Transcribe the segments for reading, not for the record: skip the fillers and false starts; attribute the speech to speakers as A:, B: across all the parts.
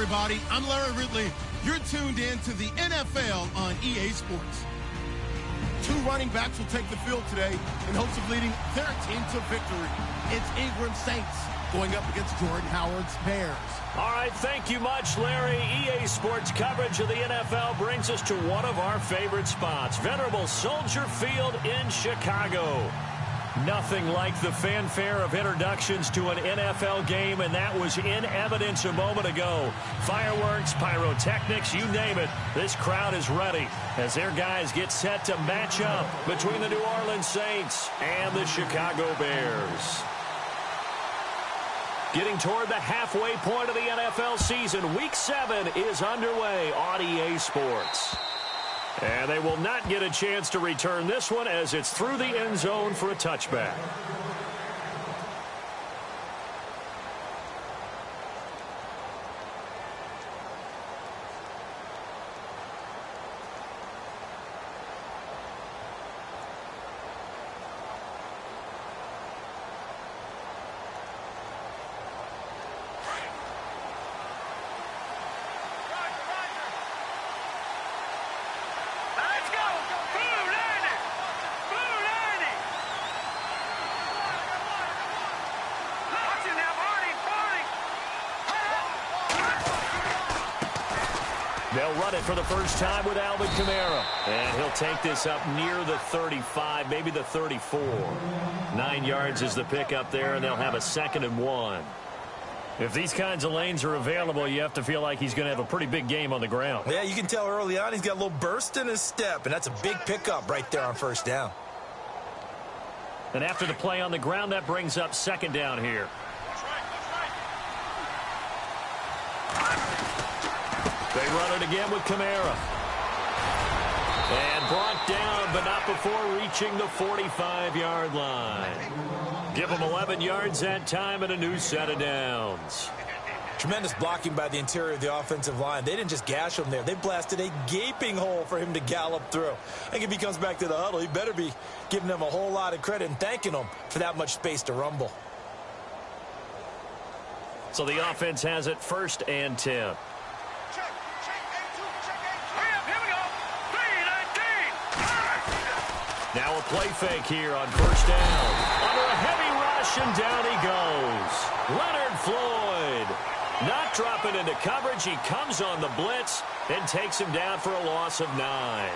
A: everybody. I'm Larry Ridley. You're tuned in to the NFL on EA Sports. Two running backs will take the field today in hopes of leading their team to victory. It's Ingram Saints going up against Jordan Howard's Bears.
B: All right, thank you much, Larry. EA Sports coverage of the NFL brings us to one of our favorite spots, venerable Soldier Field in Chicago. Nothing like the fanfare of introductions to an NFL game, and that was in evidence a moment ago. Fireworks, pyrotechnics, you name it. This crowd is ready as their guys get set to match up between the New Orleans Saints and the Chicago Bears. Getting toward the halfway point of the NFL season, Week 7 is underway on EA Sports. And they will not get a chance to return this one as it's through the end zone for a touchback. They'll run it for the first time with Alvin Kamara. And he'll take this up near the 35, maybe the 34. 9 yards is the pickup there, and they'll have a 2nd and 1. If these kinds of lanes are available, you have to feel like he's going to have a pretty big game on the ground.
C: Yeah, you can tell early on he's got a little burst in his step, and that's a big pickup right there on first down.
B: And after the play on the ground, that brings up 2nd down here. They run it again with Kamara. And brought down, but not before reaching the 45-yard line. Give them 11 yards that time and a new set of downs.
C: Tremendous blocking by the interior of the offensive line. They didn't just gash him there. They blasted a gaping hole for him to gallop through. I think if he comes back to the huddle, he better be giving them a whole lot of credit and thanking them for that much space to rumble.
B: So the offense has it 1st and 10. Now a play fake here on first down. Under a heavy rush, and down he goes. Leonard Floyd not dropping into coverage. He comes on the blitz and takes him down for a loss of 9.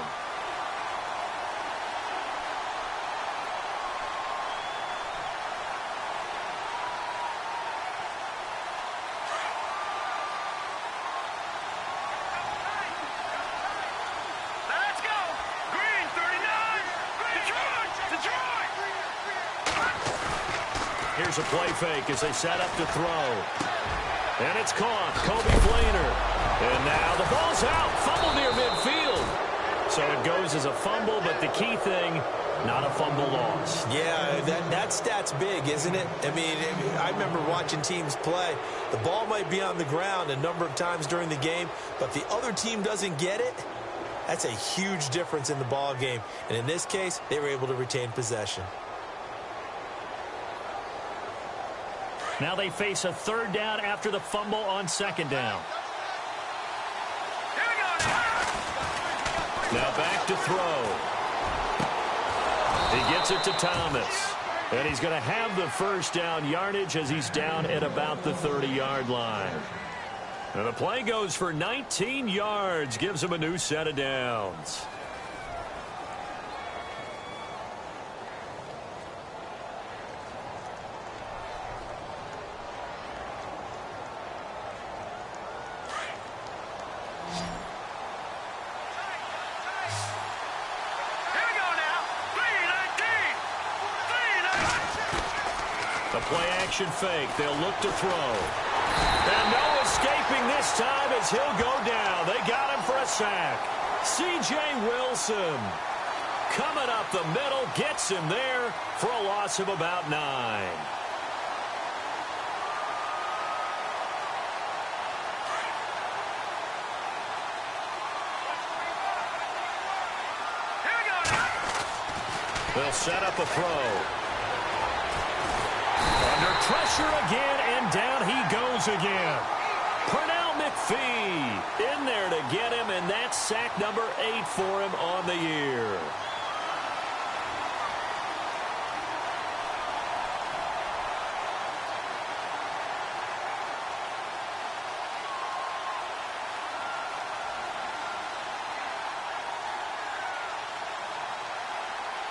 B: Here's a play fake as they set up to throw. And it's caught. Kobe Fleener. And now the ball's out. Fumble near midfield. So it goes as a fumble, but the key thing, not a fumble loss.
C: Yeah, that stat's big, isn't it? I mean, I remember watching teams play. The ball might be on the ground a number of times during the game, but the other team doesn't get it. That's a huge difference in the ball game. And in this case, they were able to retain possession.
B: Now they face a 3rd down after the fumble on 2nd down. Now back to throw. He gets it to Thomas. And he's going to have the 1st down yardage as he's down at about the 30-yard line. And the play goes for 19 yards, gives him a new set of downs. Play-action fake. They'll look to throw. And no escaping this time as he'll go down. They got him for a sack. C.J. Wilson coming up the middle, gets him there for a loss of about 9. They'll set up a throw. Under pressure again, and down he goes again. Pernell McPhee in there to get him, and that's sack number 8 for him on the year.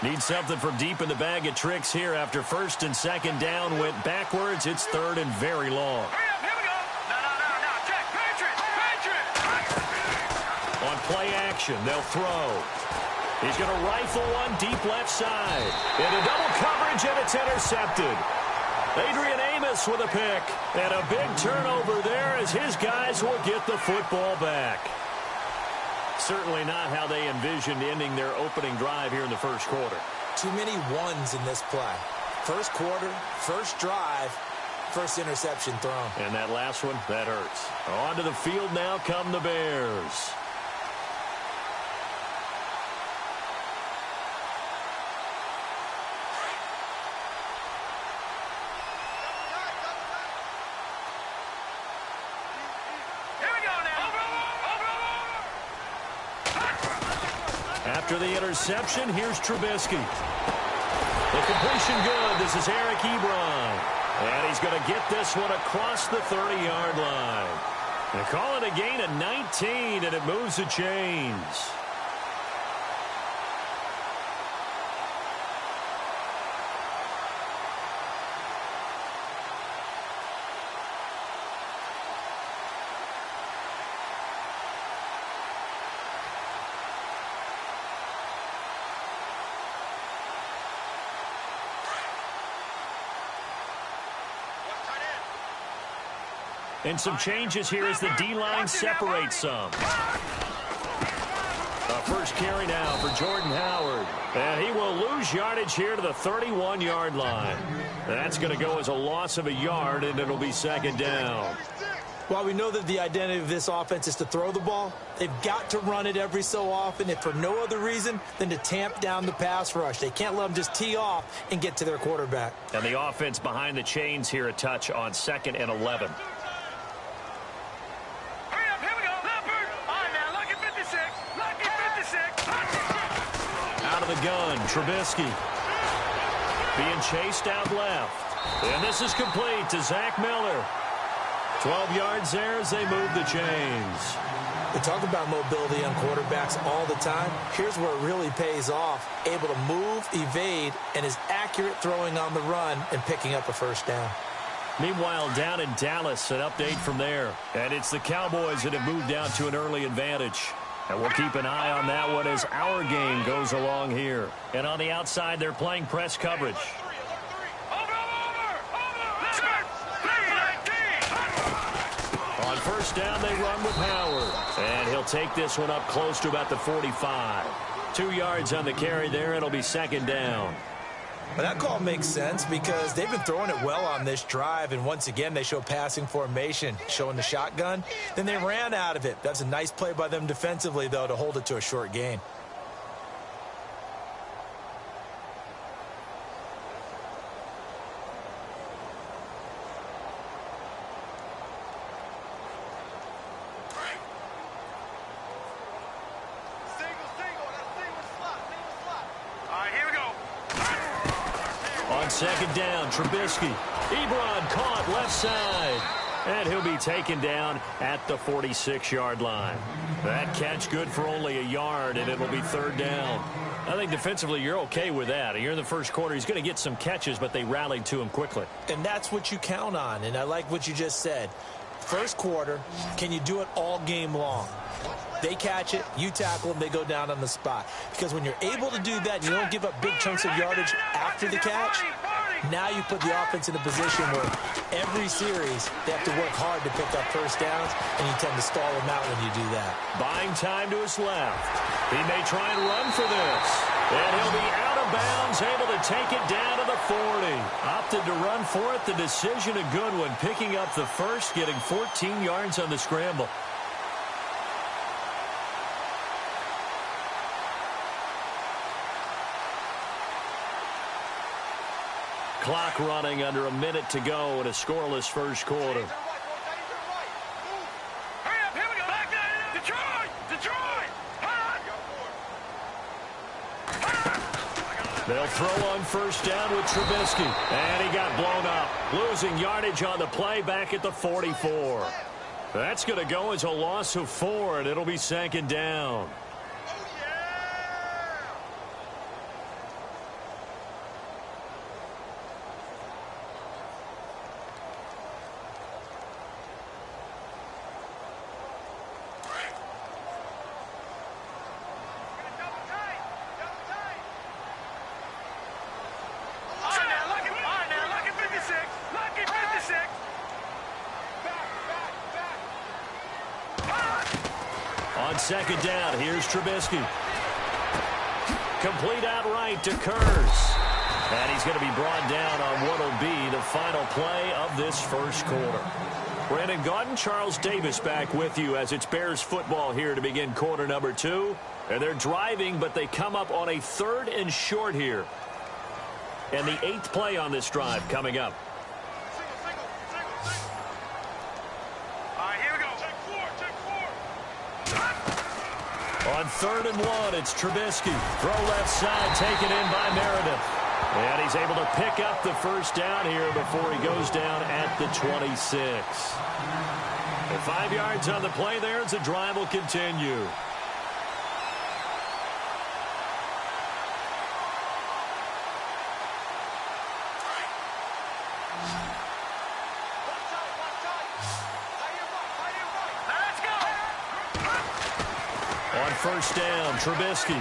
B: Need something from deep in the bag of tricks here after first and second down went backwards. It's third and very long.
D: Here we go. No. Check. Patriot.
B: On play action, they'll throw. He's going to rifle one deep left side. Into double coverage, and it's intercepted. Adrian Amos with a pick. And a big turnover there as his guys will get the football back. Certainly not how they envisioned ending their opening drive here in the first quarter.
C: Too many ones in this play. First quarter, first drive, first interception thrown.
B: And that last one, that hurts. Onto the field now come the Bears. After the interception, here's Trubisky. The completion good. This is Eric Ebron. And he's going to get this one across the 30-yard line. They call it a gain of 19, and it moves the chains. And some changes here as the D-line separates some. First carry now for Jordan Howard. And he will lose yardage here to the 31-yard line. That's going to go as a loss of a yard, and it'll be second down.
C: While we know that the identity of this offense is to throw the ball, they've got to run it every so often, if for no other reason than to tamp down the pass rush. They can't let them just tee off and get to their quarterback.
B: And the offense behind the chains here a touch on 2nd and 11. Out of the gun, Trubisky. Being chased out left. And this is complete to Zach Miller. 12 yards there as they move the chains.
C: We talk about mobility on quarterbacks all the time. Here's where it really pays off. Able to move, evade, and is accurate throwing on the run and picking up a first down.
B: Meanwhile, down in Dallas, an update from there. And it's the Cowboys that have moved out to an early advantage. And we'll keep an eye on that one as our game goes along here. And on the outside, they're playing press coverage. On first down, they run with Howard. And he'll take this one up close to about the 45. 2 yards on the carry there. It'll be second down.
C: Well, that call makes sense because they've been throwing it well on this drive, and once again they show passing formation, showing the shotgun. Then they ran out of it. That's a nice play by them defensively, though, to hold it to a short gain.
B: Second down, Trubisky. Ebron caught left side. And he'll be taken down at the 46-yard line. That catch good for only a yard, and it'll be third down. I think defensively you're okay with that. You're in the first quarter. He's going to get some catches, but they rallied to him quickly.
C: And that's what you count on, and I like what you just said. First quarter, can you do it all game long? They catch it, you tackle them, they go down on the spot. Because when you're able to do that and you don't give up big chunks of yardage after the catch, now you put the offense in a position where every series they have to work hard to pick up first downs, and you tend to stall them out when you do that.
B: Buying time to his left. He may try and run for this. And he'll be out of bounds, able to take it down to the 40. Opted to run for it. The decision a good one, picking up the first, getting 14 yards on the scramble. Clock running under a minute to go in a scoreless first quarter.
D: Hurry up,
B: They'll throw on first down with Trubisky. And he got blown up. Losing yardage on the play back at the 44. That's going to go as a loss of 4, and it'll be second down. On second down, here's Trubisky. Complete outright to Kurz. And he's going to be brought down on what will be the final play of this first quarter. Brandon Gaudin, Charles Davis back with you as it's Bears football here to begin quarter number 2. And they're driving, but they come up on a 3rd and short here. And the 8th play on this drive coming up. On 3rd and 1, it's Trubisky. Throw left side, taken in by Meredith. And he's able to pick up the first down here before he goes down at the 26. And 5 yards on the play there as the drive will continue. On first down, Trubisky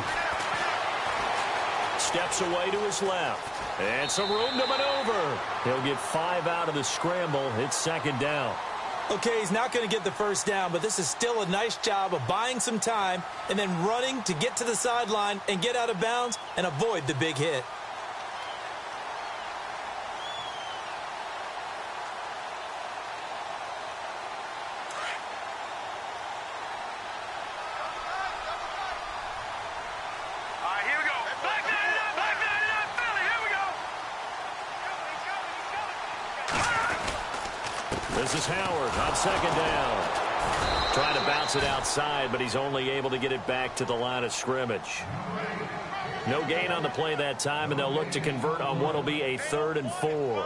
B: steps away to his left. And some room to maneuver. He'll get 5 out of the scramble. It's second down.
C: Okay, he's not going to get the first down, but this is still a nice job of buying some time and then running to get to the sideline and get out of bounds and avoid the big hit.
B: This is Howard on second down. Trying to bounce it outside, but he's only able to get it back to the line of scrimmage. No gain on the play that time, and they'll look to convert on what will be a 3rd and 4.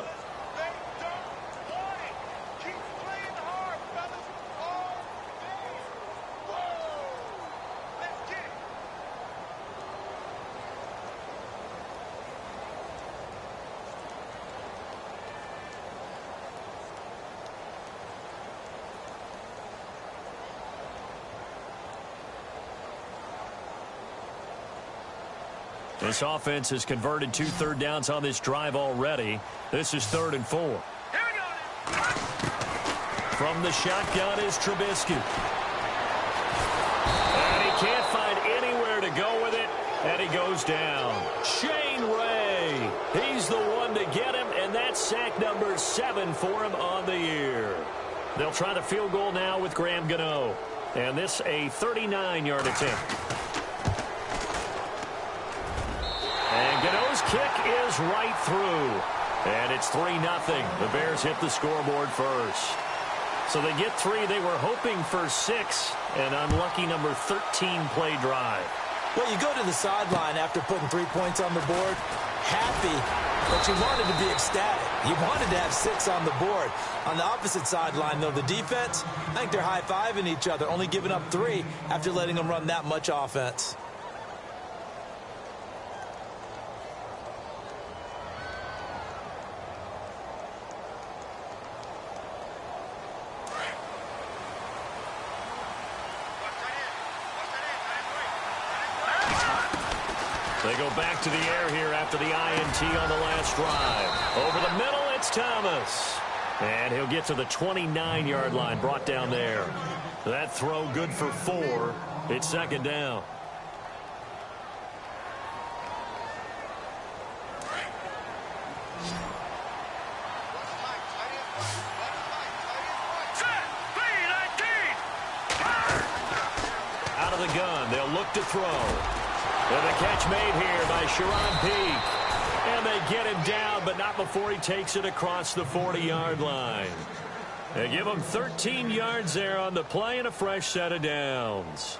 B: This offense has converted 2 third downs on this drive already. This is 3rd and 4. From the shotgun is Trubisky. And he can't find anywhere to go with it, and he goes down. Shane Ray, he's the one to get him, and that's sack number 7 for him on the year. They'll try the field goal now with Graham Gano. And this a 39-yard attempt. And Gano's kick is right through. And it's 3-0. The Bears hit the scoreboard first. So they get 3. They were hoping for 6. An unlucky number 13 play drive.
C: Well, you go to the sideline after putting 3 points on the board, happy, but you wanted to be ecstatic. You wanted to have 6 on the board. On the opposite sideline, though, the defense, I think they're high-fiving each other, only giving up 3 after letting them run that much offense.
B: They go back to the air here after the INT on the last drive. Over the middle, it's Thomas. And he'll get to the 29-yard line, brought down there. That throw good for 4. It's second down. Out of the gun, they'll look to throw. And the catch made here by Sharon Peak. And they get him down, but not before he takes it across the 40-yard line. They give him 13 yards there on the play and a fresh set of downs.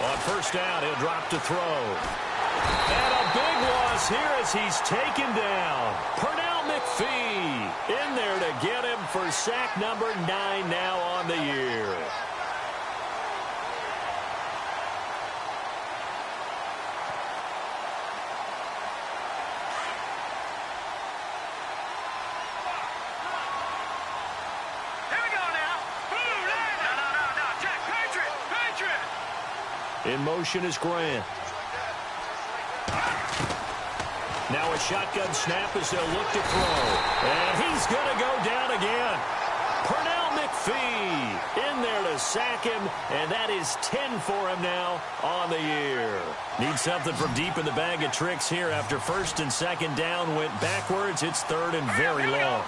B: On first down, he'll drop to throw. And a big loss here as he's taken down. Pernell McPhee in there to get him for sack number 9 now on the year. In motion is Grant. Now a shotgun snap as they'll look to throw. And he's going to go down again. Pernell McPhee in there to sack him, and that is 10 for him now on the year. Need something from deep in the bag of tricks here after first and second down went backwards. It's third and very long.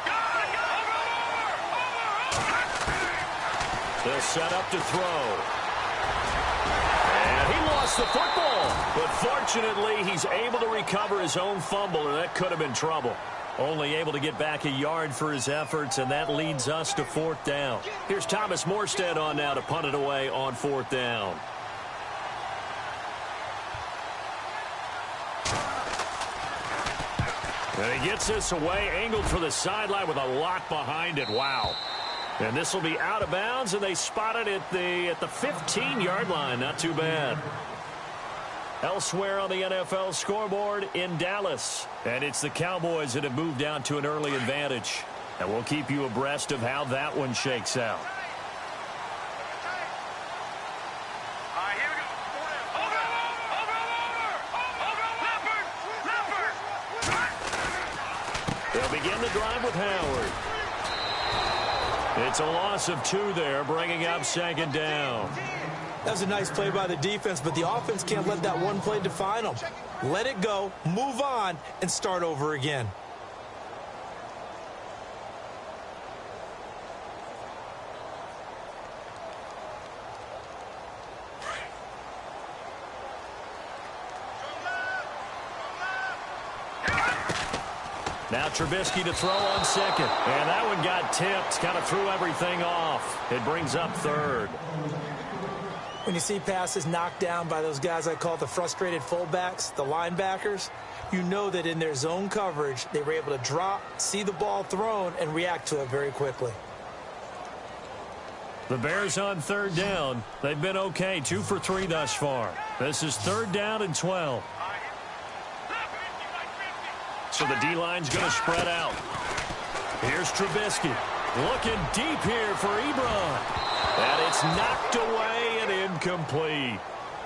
B: They'll set up to throw. He lost the football, but fortunately he's able to recover his own fumble, and that could have been trouble. Only able to get back a yard for his efforts, and that leads us to fourth down. Here's Thomas Morstead on now to punt it away on fourth down. And he gets this away, angled for the sideline with a lot behind it. Wow. And this will be out of bounds, and they spot it at the 15-yard line. Not too bad. Elsewhere on the NFL scoreboard in Dallas. And it's the Cowboys that have moved down to an early advantage. And we'll keep you abreast of how that one shakes out. They'll begin the drive with Howard. It's a loss of 2 there, bringing up second down.
C: That was a nice play by the defense, but the offense can't let that one play define them. Let it go, move on, and start over again.
B: Now Trubisky to throw on second. And that one got tipped. Kind of threw everything off. It brings up third.
C: When you see passes knocked down by those guys I call the frustrated fullbacks, the linebackers, you know that in their zone coverage, they were able to drop, see the ball thrown, and react to it very quickly.
B: The Bears on third down. They've been okay, 2 for 3 thus far. This is third down and 12. So the D-line's going to spread out. Here's Trubisky. Looking deep here for Ebron. And it's knocked away and incomplete.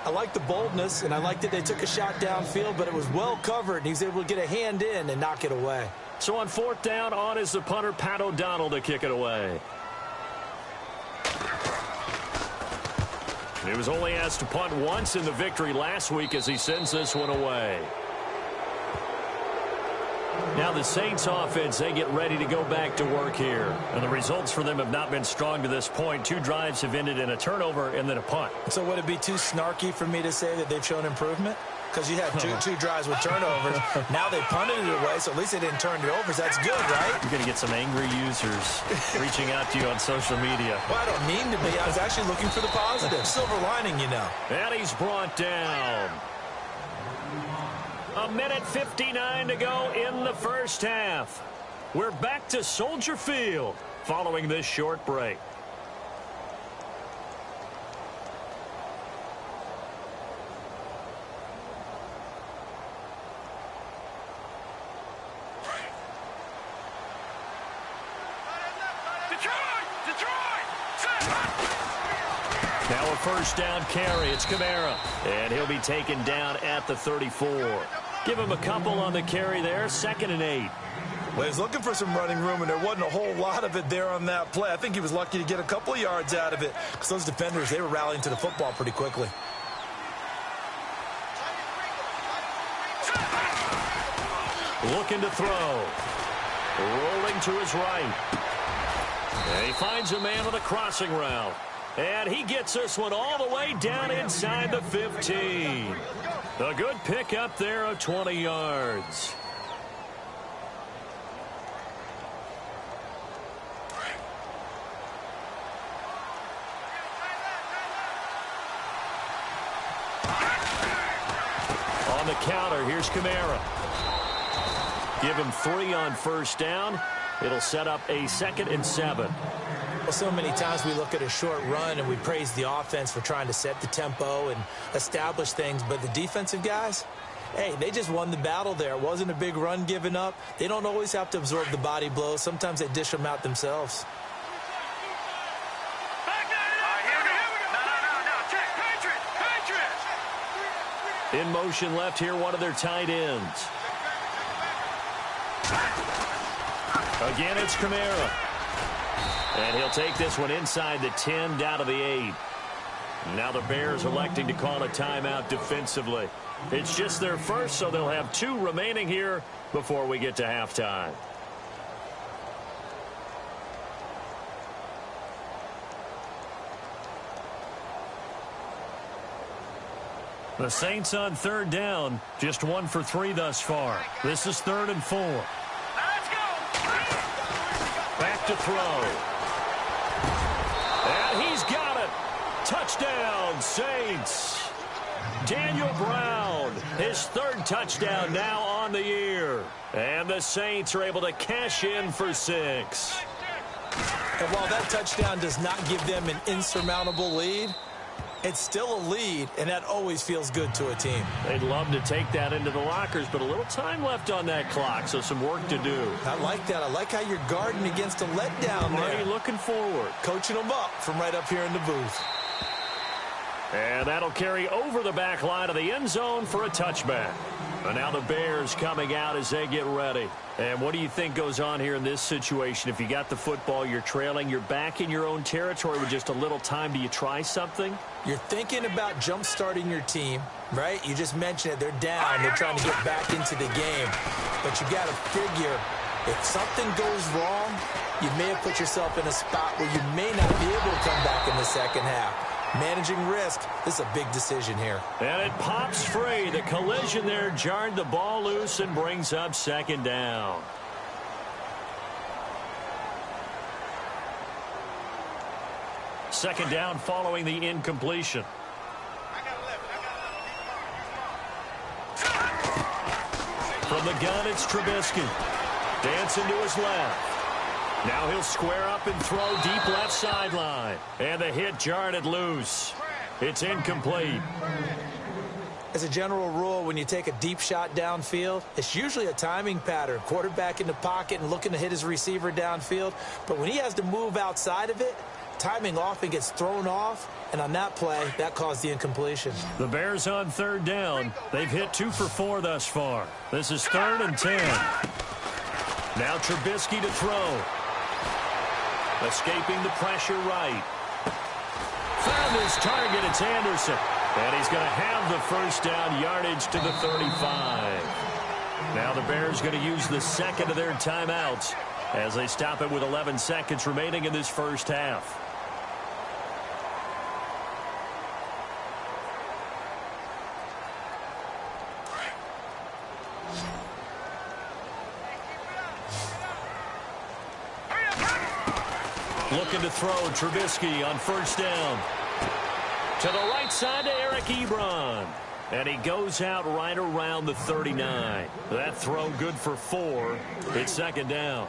C: I like the boldness, and I like that they took a shot downfield, but it was well covered, and he's able to get a hand in and knock it away.
B: So on fourth down, on is the punter, Pat O'Donnell, to kick it away. He was only asked to punt once in the victory last week as he sends this one away. Now the Saints offense, they get ready to go back to work here. And the results for them have not been strong to this point. 2 drives have ended in a turnover and then a punt.
C: So would it be too snarky for me to say that they've shown improvement? Because you had two drives with turnovers. Now they punted it away, so at least they didn't turn it over. So that's good, right?
B: You're going to get some angry users reaching out to you on social media.
C: Well, I don't mean to be. I was actually looking for the positive. Silver lining, you know.
B: And he's brought down. 1:59 to go in the first half. We're back to Soldier Field following this short break. Now a first down carry. It's Kamara. And he'll be taken down at the 34. Give him a couple on the carry there. 2nd and 8.
C: Well, he's looking for some running room, and there wasn't a whole lot of it there on that play. I think he was lucky to get a couple of yards out of it because those defenders, they were rallying to the football pretty quickly.
B: Looking to throw. Rolling to his right. And he finds a man on the crossing route. And he gets this one all the way down inside the 15. A good pickup there of 20 yards. counter. Here's Kamara. Give him 3 on first down. It'll set up a 2nd and 7.
C: Well, so many times we look at a short run and we praise the offense for trying to set the tempo and establish things, but the defensive guys, hey, they just won the battle there. It wasn't a big run given up. They don't always have to absorb the body blows. Sometimes they dish them out themselves.
B: In motion left here, one of their tight ends. Again, it's Kamara. And he'll take this one inside the 10, down to the 8. Now the Bears electing to call a timeout defensively. It's just their first, so they'll have 2 remaining here before we get to halftime. The Saints on 3rd down, just 1 for 3 thus far. This is 3rd and 4.
D: Let's go.
B: Back to throw. And he's got it. Touchdown, Saints. Daniel Brown, his 3rd touchdown now on the year. And the Saints are able to cash in for 6.
C: And while that touchdown does not give them an insurmountable lead, it's still a lead, and that always feels good to a team.
B: They'd love to take that into the lockers, but a little time left on that clock, so some work to do.
C: I like that. I like how you're guarding against a letdown there.
B: Already looking forward.
C: Coaching them up from right up here in the booth.
B: And that'll carry over the back line of the end zone for a touchback. And now the Bears coming out as they get ready. And what do you think goes on here in this situation? If you got the football, you're trailing, you're back in your own territory with just a little time. Do you try something?
C: You're thinking about jump-starting your team, right? You just mentioned it. They're down. They're trying to get back into the game. But you got to figure, if something goes wrong, you may have put yourself in a spot where you may not be able to come back in the second half. Managing risk, this is a big decision here.
B: And it pops free. The collision there jarred the ball loose and brings up 2nd down. Second down following the incompletion. From the gun, it's Trubisky. Dancing to his left. Now he'll square up and throw deep left sideline. And the hit jarred it loose. It's incomplete.
C: As a general rule, when you take a deep shot downfield, it's usually a timing pattern. Quarterback in the pocket and looking to hit his receiver downfield. But when he has to move outside of it, timing often gets thrown off. And on that play, that caused the incompletion.
B: The Bears on 3rd down. They've hit 2 for 4 thus far. This is 3rd and 10. Now Trubisky to throw. Escaping the pressure right. Found his target. It's Anderson. And he's going to have the first down, yardage to the 35. Now the Bears going to use the 2nd of their timeouts as they stop it with 11 seconds remaining in this first half. Looking to throw, Trubisky on first down. To the right side to Eric Ebron. And he goes out right around the 39. That throw good for 4. It's 2nd down.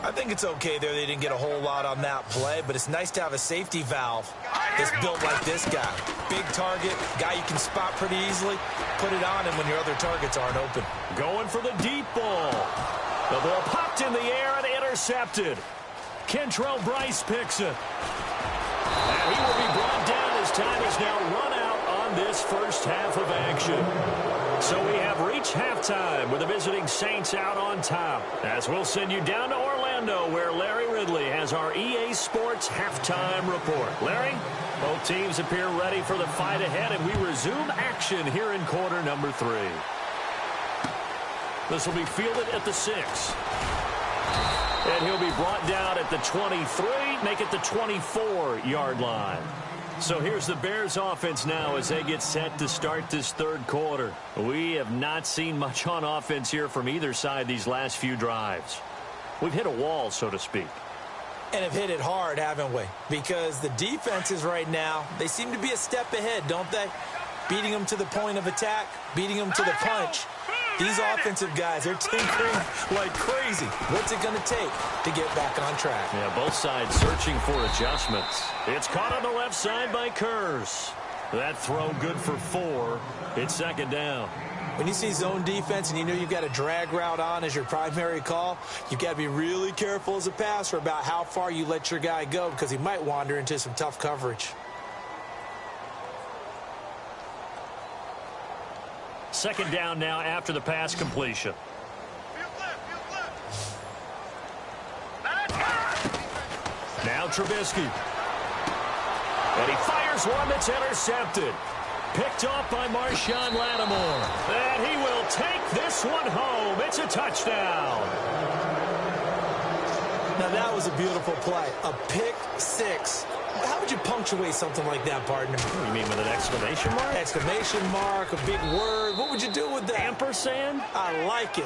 C: I think it's okay there. They didn't get a whole lot on that play, but it's nice to have a safety valve that's built like this guy. Big target, guy you can spot pretty easily. Put it on him when your other targets aren't open.
B: Going for the deep ball. The ball popped in the air and intercepted. Kentrell Bryce picks it. And he will be brought down as time is now run out on this first half of action. So we have reached halftime with the visiting Saints out on top. As we'll send you down to Orlando where Larry Ridley has our EA Sports halftime report. Larry, both teams appear ready for the fight ahead, and we resume action here in quarter number 3. This will be fielded at the 6. And he'll be brought down at the 23, make it the 24-yard line. So here's the Bears offense now as they get set to start this 3rd quarter. We have not seen much on offense here from either side these last few drives. We've hit a wall, so to speak.
C: And have hit it hard, haven't we? Because the defenses right now, they seem to be a step ahead, don't they? beating them to the point of attack, beating them to the punch. These offensive guys, they're tinkering like crazy. What's it going to take to get back on track?
B: Yeah, both sides searching for adjustments. It's caught on the left side by Kurz. That throw good for 4. It's second down.
C: When you see zone defense and you know you've got a drag route on as your primary call, you've got to be really careful as a passer about how far you let your guy go because he might wander into some tough coverage.
B: Second down now after the pass completion. Now Trubisky. And he fires one that's intercepted. Picked off by Marshawn Lattimore. And he will take this one home. It's a touchdown.
C: Now that was a beautiful play. A pick 6. How would you punctuate something like that, partner?
B: You mean with an exclamation mark?
C: Exclamation mark, a big word. What would you do with that?
B: Ampersand?
C: I like it.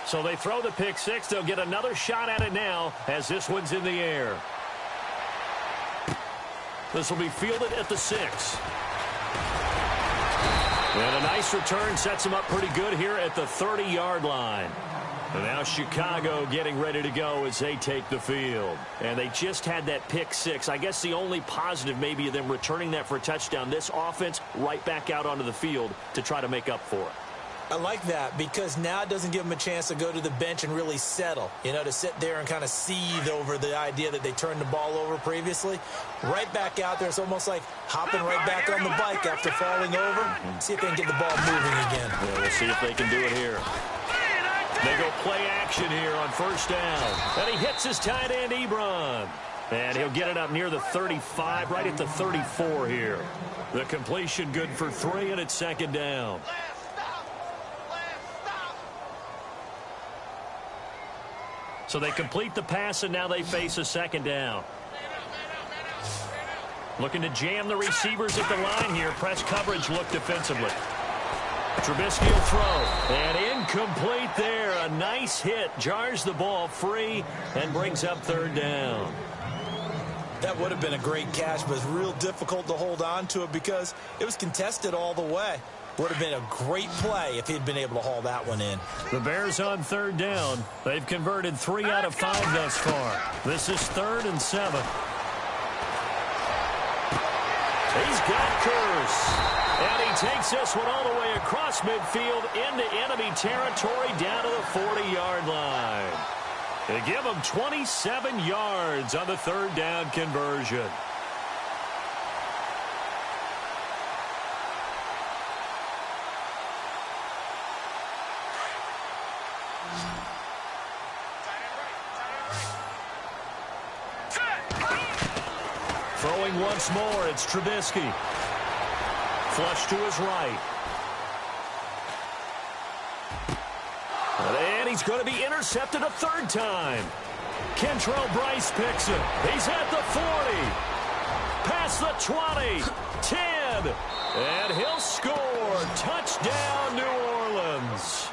B: So they throw the pick 6. They'll get another shot at it now as this one's in the air. This will be fielded at the 6. And a nice return sets them up pretty good here at the 30-yard line. And now Chicago getting ready to go as they take the field. And they just had that pick 6. I guess the only positive maybe of them returning that for a touchdown. This offense right back out onto the field to try to make up for it.
C: I like that because now it doesn't give them a chance to go to the bench and really settle, you know, to sit there and kind of seethe over the idea that they turned the ball over previously. Right back out there, it's almost like hopping right back on the bike after falling over. See if they can get the ball moving again.
B: Yeah, we'll see if they can do it here. They go play action here on first down. And he hits his tight end, Ebron. And he'll get it up near the 35, right at the 34 here. The completion good for 3, and it's second down. So they complete the pass, and now they face a second down. Looking to jam the receivers at the line here. Press coverage look defensively. Trubisky will throw. And incomplete there. A nice hit. Jars the ball free and brings up third down.
C: That would have been a great catch, but it's real difficult to hold on to it because it was contested all the way. Would have been a great play if he'd been able to haul that one in.
B: The Bears on third down. They've converted 3 out of 5 thus far. This is 3rd and 7. He's got Kurz. And he takes this one all the way across midfield into enemy territory down to the 40-yard line. They give him 27 yards on the third down conversion. Throwing once more, it's Trubisky. Flush to his right. And he's going to be intercepted a third time. Kentrell Bryce picks it. He's at the 40. Past the 20. 10. And he'll score. Touchdown, New Orleans.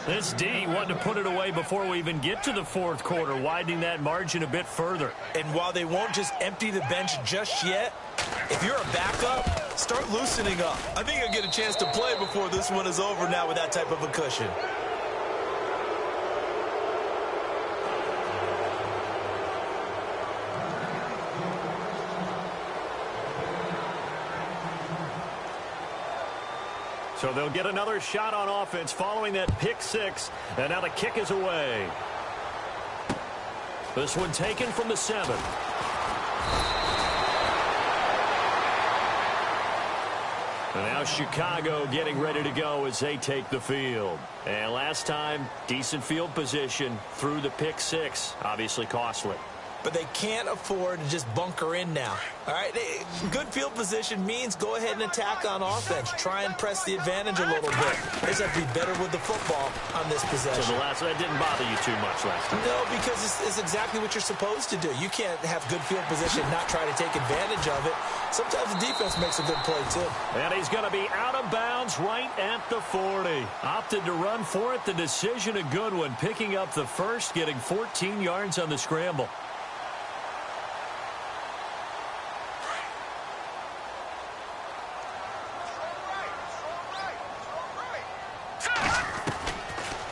B: This D wanted to put it away before we even get to the fourth quarter, widening that margin a bit further.
C: And while they won't just empty the bench just yet, if you're a backup, start loosening up. I think you'll get a chance to play before this one is over now with that type of a cushion.
B: So they'll get another shot on offense following that pick 6. And now the kick is away. This one taken from the 7. And now Chicago getting ready to go as they take the field. And last time, decent field position through the pick 6. Obviously costly.
C: but they can't afford to just bunker in now. All right, good field position means go ahead and attack on offense. Try and press the advantage a little bit. They just have to be better with the football on this possession.
B: So that didn't bother you too much last time?
C: No, because it's exactly what you're supposed to do. You can't have good field position and not try to take advantage of it. Sometimes the defense makes a good play, too.
B: And he's going to be out of bounds right at the 40. Opted to run for it. The decision a good one. Picking up the first, getting 14 yards on the scramble.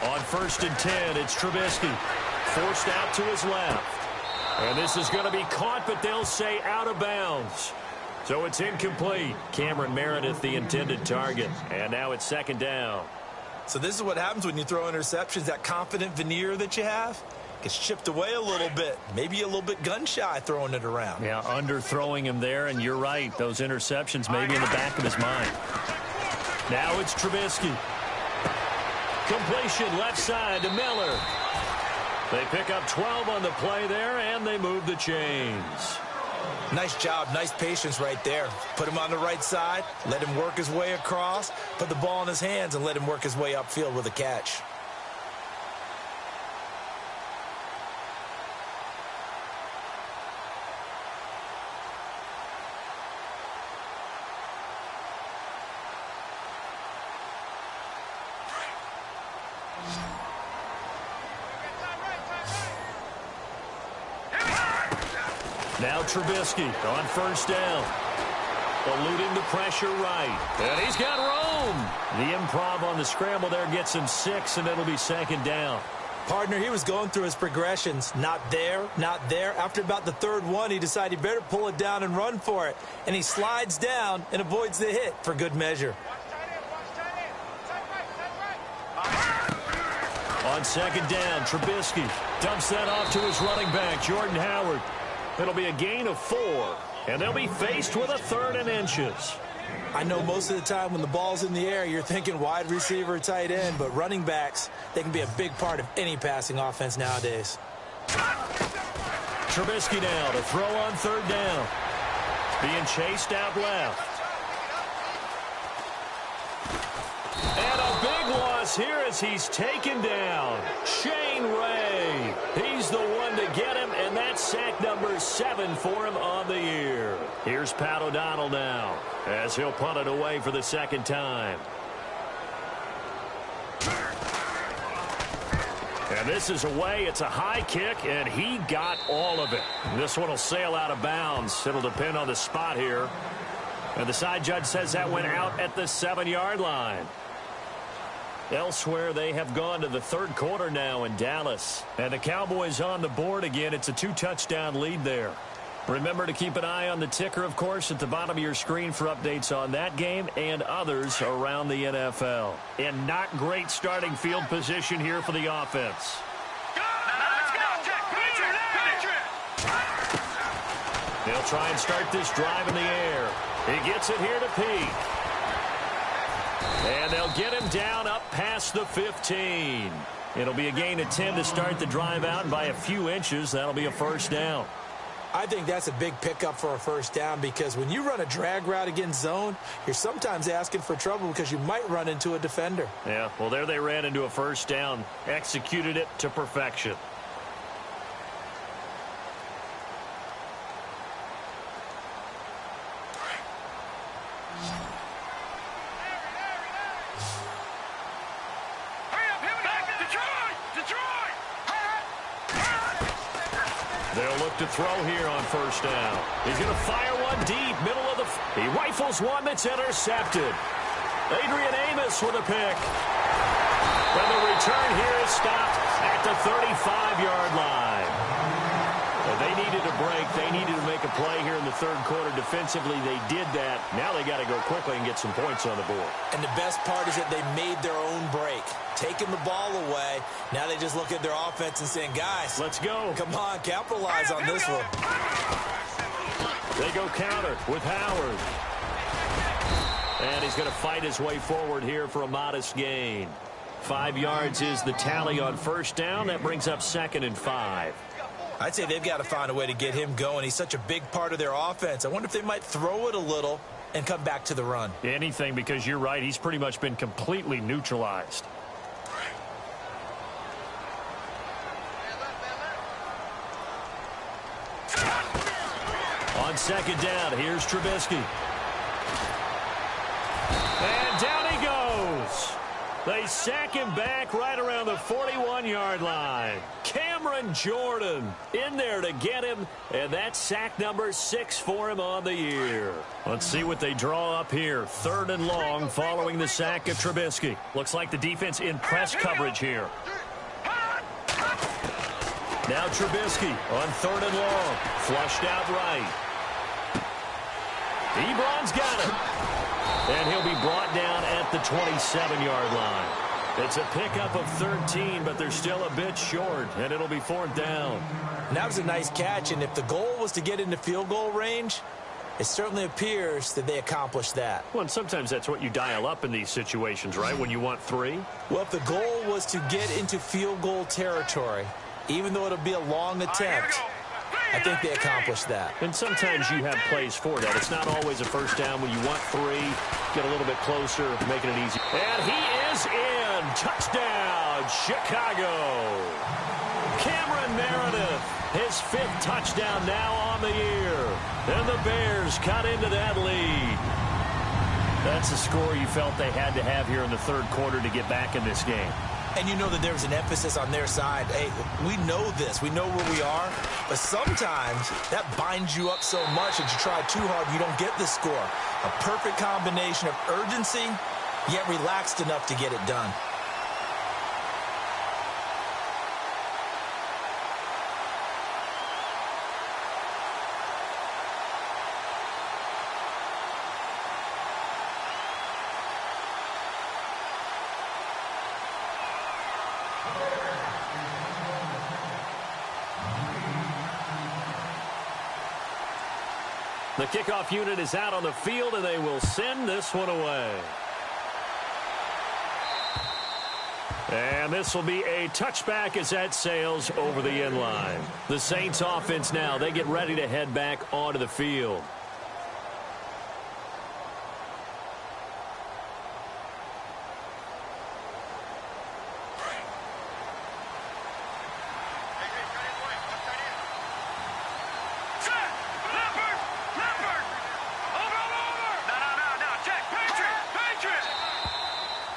B: On 1st and 10, it's Trubisky. Forced out to his left. And this is going to be caught, but they'll say out of bounds. So it's incomplete. Cameron Meredith, the intended target. And now it's 2nd down.
C: So this is what happens when you throw interceptions. That confident veneer that you have gets chipped away a little bit. Maybe a little bit gun-shy throwing it around.
B: Yeah, underthrowing him there, and you're right. Those interceptions maybe in the back of his mind. Now it's Trubisky. Completion left side to Miller. They pick up 12 on the play there, and they move the chains.
C: Nice job, nice patience right there. Put him on the right side, let him work his way across, put the ball in his hands, and let him work his way upfield with a catch.
B: Now Trubisky on 1st down. Eluding the pressure right. And he's got room. The improv on the scramble there gets him 6, and it'll be 2nd down.
C: Partner, he was going through his progressions. Not there, not there. After about the 3rd one, he decided he better pull it down and run for it. And he slides down and avoids the hit for good measure.
B: On 2nd down, Trubisky dumps that off to his running back, Jordan Howard. It'll be a gain of 4, and they'll be faced with a 3rd and inches.
C: I know most of the time when the ball's in the air, you're thinking wide receiver, tight end, but running backs, they can be a big part of any passing offense nowadays.
B: Trubisky now to throw on 3rd down. Being chased out left. And a big loss here as he's taken down. Shane Ray. He's the one to get him, and that's sack number 7 for him on the year. Here's Pat O'Donnell now as he'll punt it away for the 2nd time. And this is away. It's a high kick, and he got all of it. This one will sail out of bounds. It'll depend on the spot here. And the side judge says that went out at the 7-yard line. Elsewhere, they have gone to the 3rd quarter now in Dallas. And the Cowboys on the board again. It's a 2-touchdown lead there. Remember to keep an eye on the ticker, of course, at the bottom of your screen for updates on that game and others around the NFL. And not great starting field position here for the offense. They'll try and start this drive in the air. He gets it here to Peake. And they'll get him down up past the 15. It'll be a gain of 10 to start the drive out, and by a few inches, that'll be a 1st down.
C: I think that's a big pickup for a 1st down because when you run a drag route against zone, you're sometimes asking for trouble because you might run into a defender.
B: Yeah, well, there they ran into a 1st down, executed it to perfection. They'll look to throw here on 1st down. He's going to fire one deep, middle of the... He rifles one that's intercepted. Adrian Amos with a pick. And the return here is stopped at the 35-yard line. And they needed a break. They needed to make a play here in the 3rd quarter. Defensively, they did that. Now they got to go quickly and get some points on the board.
C: And the best part is that they made their own break. Taking the ball away. Now they just look at their offense and saying, guys,
B: let's go.
C: Come on, capitalize on this one.
B: They go counter with Howard. And he's going to fight his way forward here for a modest gain. 5 yards is the tally on 1st down. That brings up 2nd and 5.
C: I'd say they've got to find a way to get him going. He's such a big part of their offense. I wonder if they might throw it a little and come back to the run.
B: Anything, because you're right. He's pretty much been completely neutralized. On second down, here's Trubisky. And down he goes. They sack him back right around the 41-yard line. Cameron Jordan in there to get him, and that's sack number 6 for him on the year. Let's see what they draw up here. 3rd and long following the sack of Trubisky. Looks like the defense in press coverage here. Now Trubisky on 3rd and long. Flushed out right. Ebron's got it. And he'll be brought down at the 27-yard line. It's a pickup of 13, but they're still a bit short, and it'll be 4th down.
C: And that was a nice catch, and if the goal was to get into field goal range, it certainly appears that they accomplished that.
B: Well, and sometimes that's what you dial up in these situations, right, when you want 3?
C: Well, if the goal was to get into field goal territory, even though it'll be a long attempt, I think they accomplished that.
B: And sometimes you have plays for that. It's not always a first down when you want 3. Get a little bit closer, making it easy. And he is in. Touchdown, Chicago. Cameron Meredith, his 5th touchdown now on the year. And the Bears cut into that lead. That's a score you felt they had to have here in the 3rd quarter to get back in this game.
C: And you know that there was an emphasis on their side. Hey, we know this. We know where we are. But sometimes that binds you up so much that you try too hard and you don't get the score. A perfect combination of urgency, yet relaxed enough to get it done.
B: The kickoff unit is out on the field, and they will send this one away. And this will be a touchback as that sails over the end line. The Saints offense now, they get ready to head back onto the field.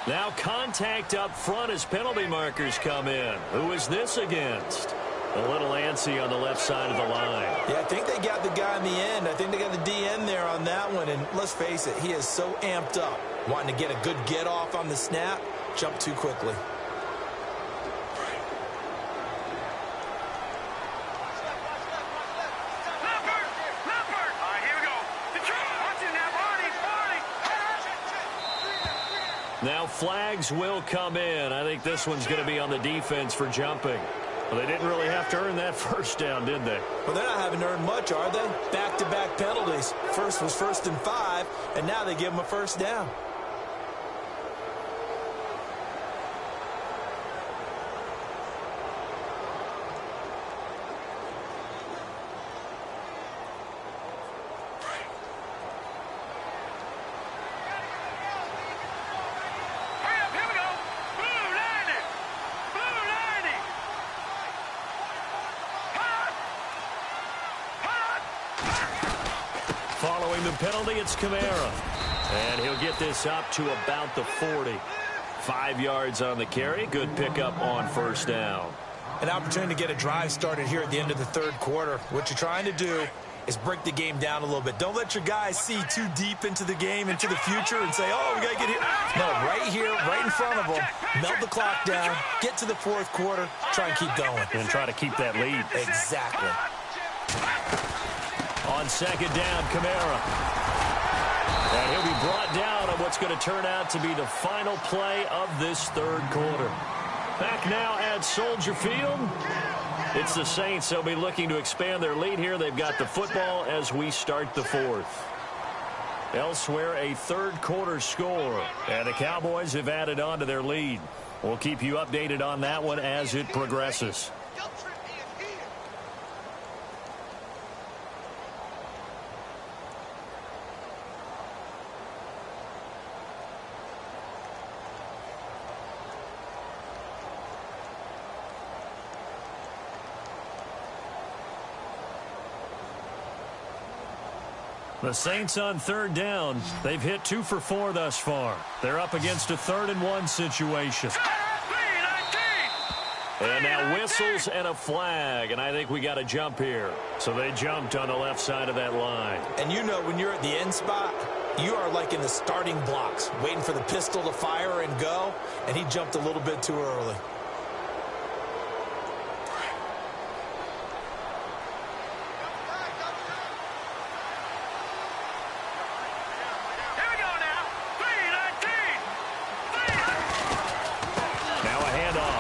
B: Now contact up front as penalty markers come in. Who is this against? A little antsy on the left side of the line.
C: Yeah, I think they got the guy in the end. I think they got the DN there on that one. And let's face it, he is so amped up. Wanting to get a good get off on the snap, jump too quickly.
B: Now flags will come in. I think this one's going to be on the defense for jumping. Well, they didn't really have to earn that first down, did they?
C: Well, they're not having to earn much, are they? Back-to-back penalties. First was 1st and 5, and now they give them a first down.
B: Following the penalty, it's Kamara. And he'll get this up to about the 40. 5 yards on the carry. Good pickup on first down.
C: An opportunity to get a drive started here at the end of the 3rd quarter. What you're trying to do is break the game down a little bit. Don't let your guys see too deep into the game, into the future, and say, oh, we got to get here. No, right here, right in front of them, melt the clock down, get to the 4th quarter, try and keep going.
B: And try to keep that lead.
C: Exactly.
B: On second down, Kamara. And he'll be brought down on what's going to turn out to be the final play of this 3rd quarter. Back now at Soldier Field. It's the Saints. They'll be looking to expand their lead here. They've got the football as we start the 4th. Elsewhere, a 3rd quarter score. And the Cowboys have added on to their lead. We'll keep you updated on that one as it progresses. The Saints on third down. They've hit 2 for 4 thus far. They're up against a 3rd and 1 situation. And now whistles and a flag, and I think we got a jump here. So they jumped on the left side of that line.
C: And you know, when you're at the end spot, you are like in the starting blocks, waiting for the pistol to fire and go, and he jumped a little bit too early.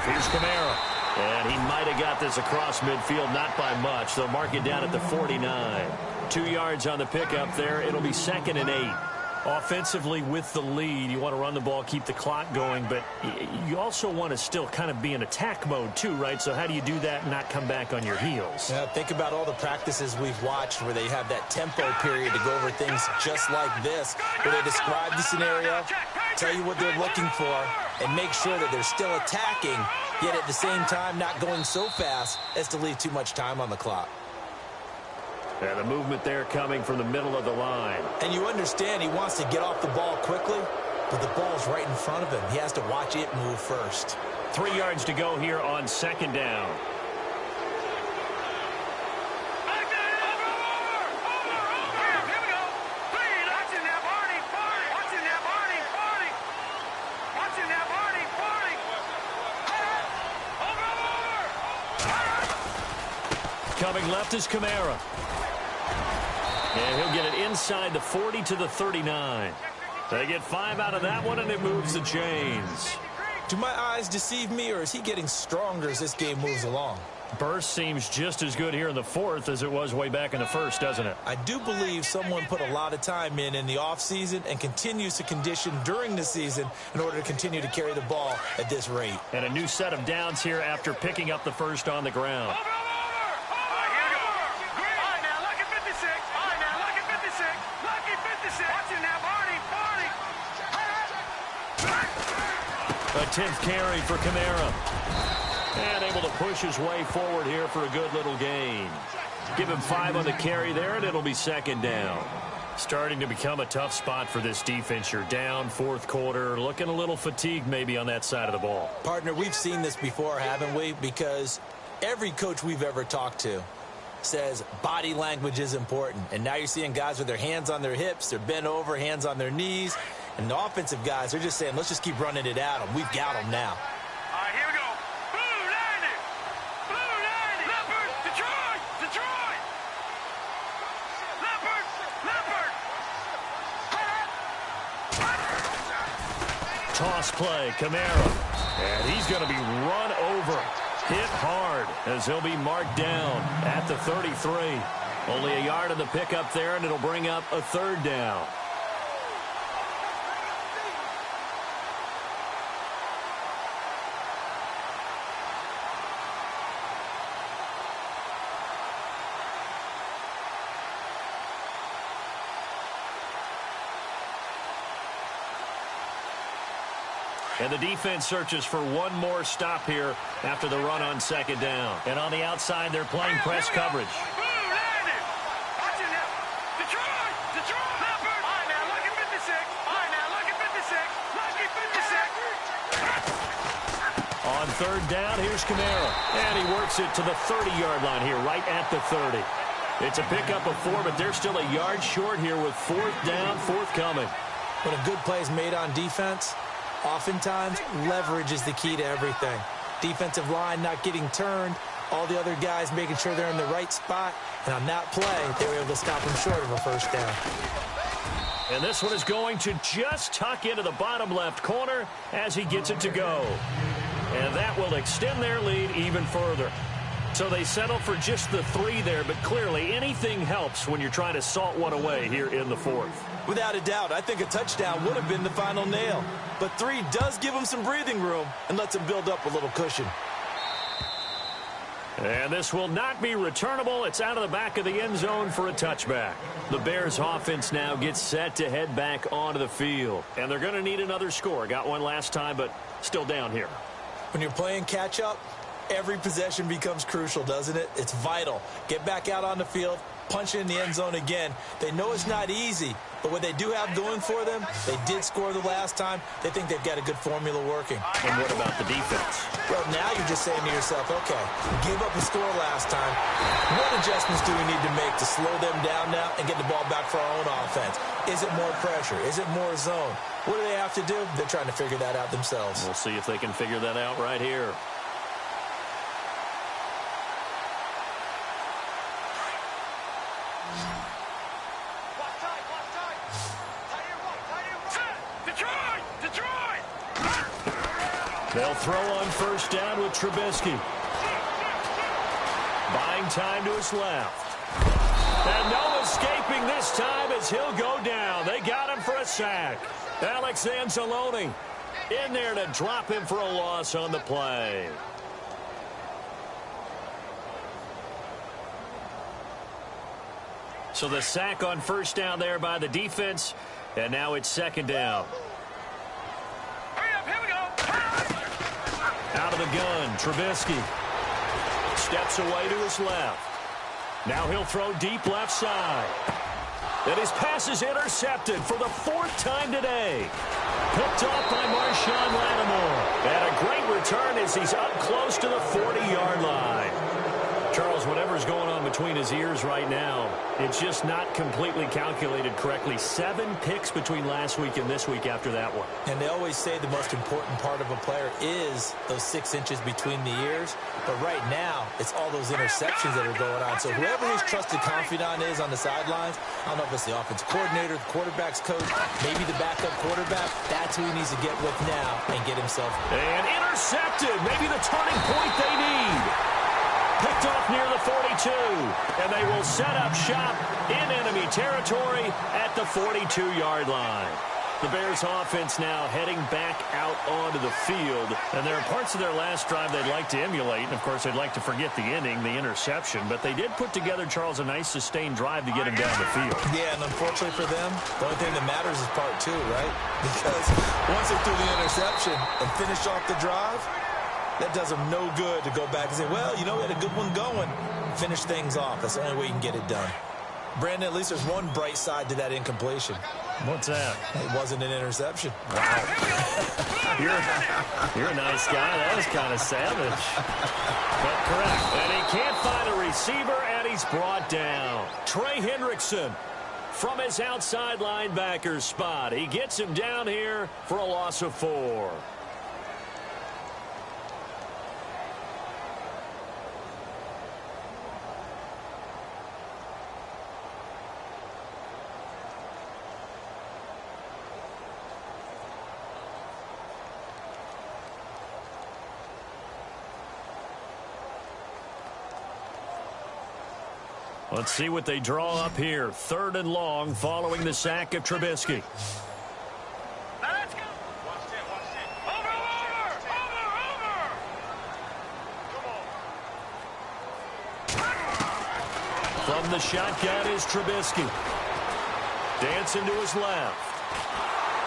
B: Here's Kamara. And he might have got this across midfield, not by much. They'll mark it down at the 49. 2 yards on the pickup there. It'll be 2nd and 8. Offensively, with the lead, you want to run the ball, keep the clock going, but you also want to still kind of be in attack mode too, right? So how do you do that and not come back on your heels?
C: Yeah, think about all the practices we've watched where they have that tempo period to go over things just like this, where they describe the scenario, tell you what they're looking for, and make sure that they're still attacking, yet at the same time not going so fast as to leave too much time on the clock.
B: And the movement there coming from the middle of the line.
C: And you understand he wants to get off the ball quickly, but the ball's right in front of him. He has to watch it move first.
B: 3 yards to go here on 2nd down. Coming left is Kamara. And he'll get it inside the 40 to the 39. They get 5 out of that one, and it moves the chains.
C: Do my eyes deceive me, or is he getting stronger as this game moves along?
B: Burst seems just as good here in the 4th as it was way back in the 1st, doesn't it?
C: I do believe someone put a lot of time in the offseason and continues to condition during the season in order to continue to carry the ball at this rate.
B: And a new set of downs here after picking up the first on the ground. A 10th carry for Kamara. And able to push his way forward here for a good little gain. Give him 5 on the carry there, and it'll be 2nd down. Starting to become a tough spot for this defense. You're down 4th quarter, looking a little fatigued maybe on that side of the ball.
C: Partner, we've seen this before, haven't we? Because every coach we've ever talked to says body language is important. And now you're seeing guys with their hands on their hips, they're bent over, hands on their knees. And the offensive guys are just saying, let's just keep running it at them. We've got them now.
D: All right, here we go. Blue 90. Blue 90. Leopard. Detroit. Detroit. Leopard. Leopard.
B: Toss play, Kamara. And he's going to be run over. Hit hard as he'll be marked down at the 33. Only a yard on the pickup there, and it'll bring up a 3rd down. And the defense searches for one more stop here after the run on 2nd down. And on the outside, they're playing press coverage. On 3rd down, here's Kamara. And he works it to the 30-yard line here, right at the 30. It's a pickup of 4, but they're still a yard short here with 4th down, 4th coming.
C: When a good play is made on defense, oftentimes, leverage is the key to everything. Defensive line not getting turned, all the other guys making sure they're in the right spot, and on that play, they were able to stop him short of a 1st down.
B: And this one is going to just tuck into the bottom left corner as he gets it to go. And that will extend their lead even further. So they settle for just the 3 there, but clearly anything helps when you're trying to salt one away here in the 4th.
C: Without a doubt, I think a touchdown would have been the final nail. But 3 does give them some breathing room and lets them build up a little cushion.
B: And this will not be returnable. It's out of the back of the end zone for a touchback. The Bears offense now gets set to head back onto the field. And they're going to need another score. Got one last time, but still down here.
C: When you're playing catch-up, every possession becomes crucial, doesn't it? It's vital. Get back out on the field, punching in the end zone again. They know it's not easy, but what they do have going for them, they did score the last time. They think they've got a good formula working.
B: And what about the defense?
C: Well, now you're just saying to yourself, okay, give up a score last time. What adjustments do we need to make to slow them down now and get the ball back for our own offense? Is it more pressure? Is it more zone? What do they have to do? They're trying to figure that out themselves.
B: We'll see if they can figure that out right here. They'll throw on first down with Trubisky. Buying time to his left. And no escaping this time as he'll go down. They got him for a sack. Alex Anzalone in there to drop him for a loss on the play. So the sack on first down there by the defense. And now it's second down. Out of the gun, Trubisky steps away to his left. Now he'll throw deep left side. And his pass is intercepted for the fourth time today. Picked off by Marshawn Lattimore. And a great return as he's up close to the 40-yard line. Charles, whatever's going on between his ears right now, it's just not completely calculated correctly. 7 picks between last week and this week after that one.
C: And they always say the most important part of a player is those 6 inches between the ears. But right now, it's all those interceptions that are going on. So whoever his trusted confidant is on the sidelines, I don't know if it's the offensive coordinator, the quarterback's coach, maybe the backup quarterback, that's who he needs to get with now and get himself.
B: And intercepted. Maybe the turning point they need. Picked off near the 42, and they will set up shop in enemy territory at the 42-yard line. The Bears offense now heading back out onto the field, and there are parts of their last drive they'd like to emulate, and of course they'd like to forget the ending, the interception, but they did put together, Charles, a nice sustained drive to get him down the field.
C: Yeah, and unfortunately for them, the only thing that matters is part 2, right? Because once they threw the interception and finished off the drive, that does them no good to go back and say, well, you know, we had a good one going. Finish things off. That's the only way you can get it done. Brandon, at least there's one bright side to that incompletion.
B: What's that?
C: It wasn't an interception.
B: Wow. You're a nice guy. That was kind of savage. But correct. And he can't find a receiver, and he's brought down. Trey Hendrickson from his outside linebacker spot. He gets him down here for a loss of 4. Let's see what they draw up here. 3rd and long following the sack of Trubisky.
D: Now let's go. Watch that, watch that. Over. Come on.
B: From the shotgun is Trubisky. Dancing to his left.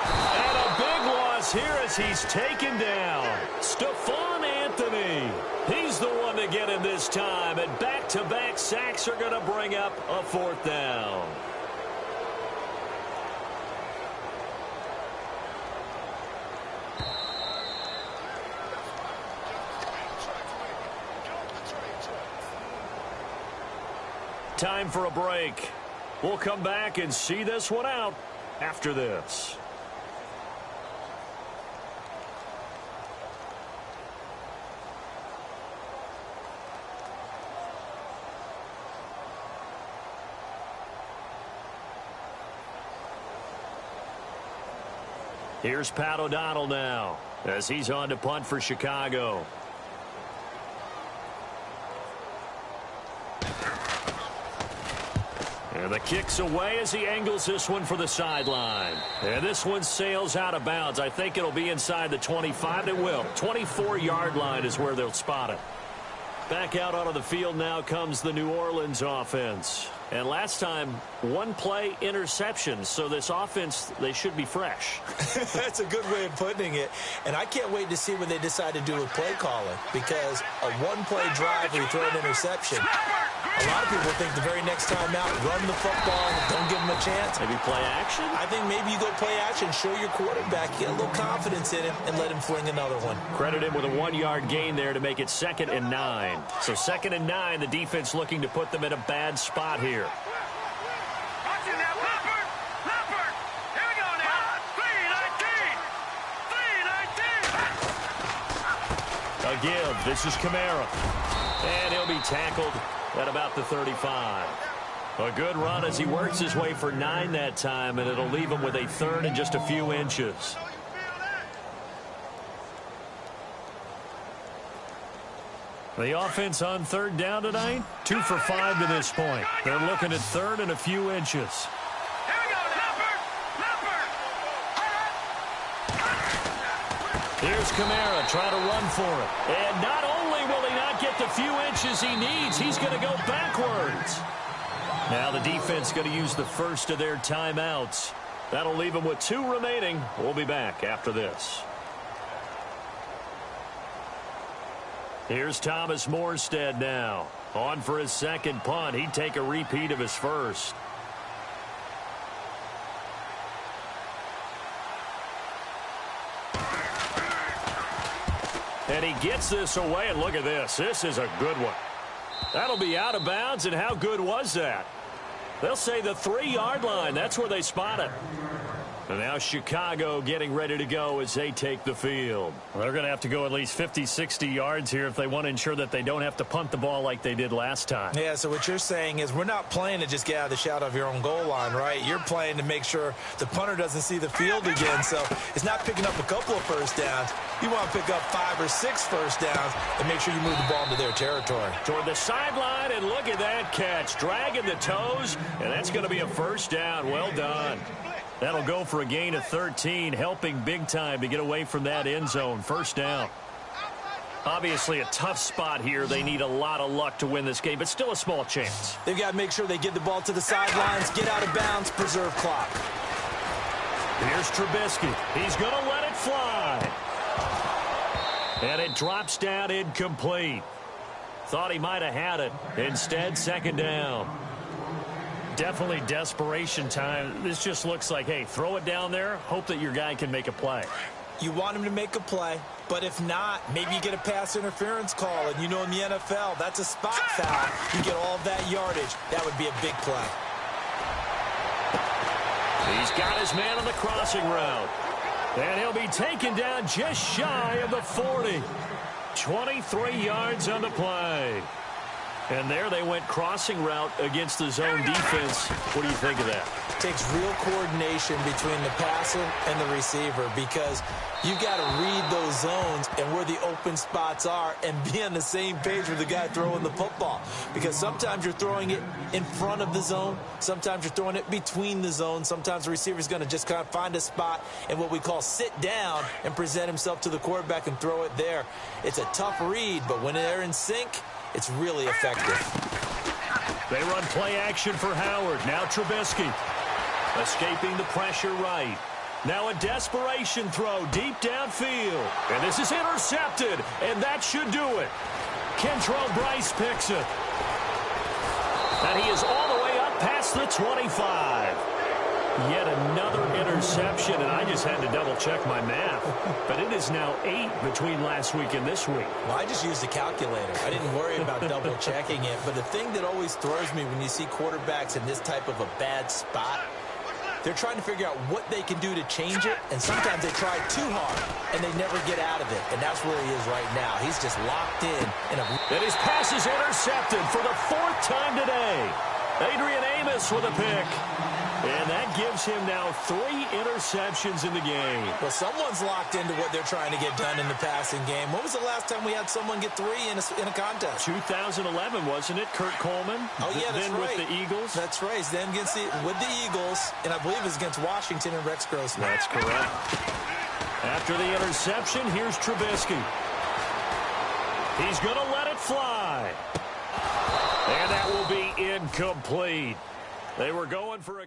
B: And a big loss here as he's taken down. Stephon Anthony. He's the one to get him this time. And back-to-back sacks are going to bring up a 4th down. Time for a break. We'll come back and see this one out after this. Here's Pat O'Donnell now as he's on to punt for Chicago. And the kick's away as he angles this one for the sideline. And this one sails out of bounds. I think it'll be inside the 25. It will. 24-yard line is where they'll spot it. Back out onto the field now comes the New Orleans offense. And last time, 1 play interception. So this offense, they should be fresh.
C: That's a good way of putting it. And I can't wait to see what they decide to do with play calling. Because a 1-play drive where you throw an interception, A lot of people think the very next time out, run the football, don't give him a chance.
B: Maybe play action?
C: I think maybe you go play action, show your quarterback, get a little confidence in him, and let him fling another one.
B: Credit him with a 1-yard gain there to make it 2nd and 9. So 2nd and 9, the defense looking to put them in a bad spot here.
D: Watch it now, Leopard! Leopard! Here we go now! 3-19! 3-19!
B: A give. This is Kamara. And he'll be tackled at about the 35. A good run as he works his way for 9 that time, and it'll leave him with a 3rd and just a few inches. The offense on 3rd down tonight, 2 for 5 to this point. They're looking at 3rd and a few inches.
D: Here we go, Leopard! Leopard!
B: Here's Kamara trying to run for it. And not only will he not get the few inches he needs, he's going to go backwards. Now the defense going to use the first of their timeouts. That'll leave them with 2 remaining. We'll be back after this. Here's Thomas Morstead now. On for his 2nd punt. He'd take a repeat of his first. And he gets this away, and look at this. This is a good one. That'll be out of bounds, and how good was that? They'll say the 3-yard line. That's where they spot it. And now Chicago getting ready to go as they take the field. Well, they're going to have to go at least 50, 60 yards here if they want to ensure that they don't have to punt the ball like they did last time.
C: Yeah, so what you're saying is we're not playing to just get out of the shadow of your own goal line, right? You're playing to make sure the punter doesn't see the field again. So it's not picking up a couple of first downs. You want to pick up 5 or 6 first downs and make sure you move the ball into their territory.
B: Toward the sideline, and look at that catch. Dragging the toes, and that's going to be a first down. Well done. That'll go for a gain of 13, helping big time to get away from that end zone. First down. Obviously a tough spot here. They need a lot of luck to win this game, but still a small chance.
C: They've got to make sure they get the ball to the sidelines, get out of bounds, preserve clock.
B: Here's Trubisky. He's going to let it fly. And it drops down incomplete. Thought he might have had it. Instead, 2nd down. Definitely desperation time. This just looks like, hey, throw it down there, hope that your guy can make a play.
C: You want him to make a play, but if not, maybe you get a pass interference call, and you know in the NFL, that's a spot foul. You get all of that yardage. That would be a big play.
B: He's got his man on the crossing route. And he'll be taken down just shy of the 40. 23 yards on the play. And there they went crossing route against the zone defense. What do you think of that?
C: It takes real coordination between the passer and the receiver because you've got to read those zones and where the open spots are and be on the same page with the guy throwing the football. Because sometimes you're throwing it in front of the zone. Sometimes you're throwing it between the zones. Sometimes the receiver's going to just kind of find a spot and what we call sit down and present himself to the quarterback and throw it there. It's a tough read, but when they're in sync, it's really effective.
B: They run play action for Howard. Now Trubisky escaping the pressure right. Now a desperation throw deep downfield. And this is intercepted, and that should do it. Kentrell Bryce picks it. And he is all the way up past the 25. Yet another interception, and I just had to double-check my math. But it is now 8 between last week and this week.
C: Well, I just used a calculator. I didn't worry about double-checking it. But the thing that always throws me when you see quarterbacks in this type of a bad spot, they're trying to figure out what they can do to change it, and sometimes they try too hard, and they never get out of it. And that's where he is right now. He's just locked in.
B: And his pass is intercepted for the 4th time today. Adrian Amos with a pick. And that gives him now 3 interceptions in the game.
C: Well, someone's locked into what they're trying to get done in the passing game. When was the last time we had someone get 3 in a contest?
B: 2011, wasn't it? Kurt Coleman?
C: Oh, yeah, that's
B: then
C: right.
B: With the Eagles?
C: That's right. Then with the Eagles, and I believe it was against Washington and Rex Grossman.
B: That's correct. After the interception, here's Trubisky. He's going to let it fly. And that will be incomplete. They were going for a...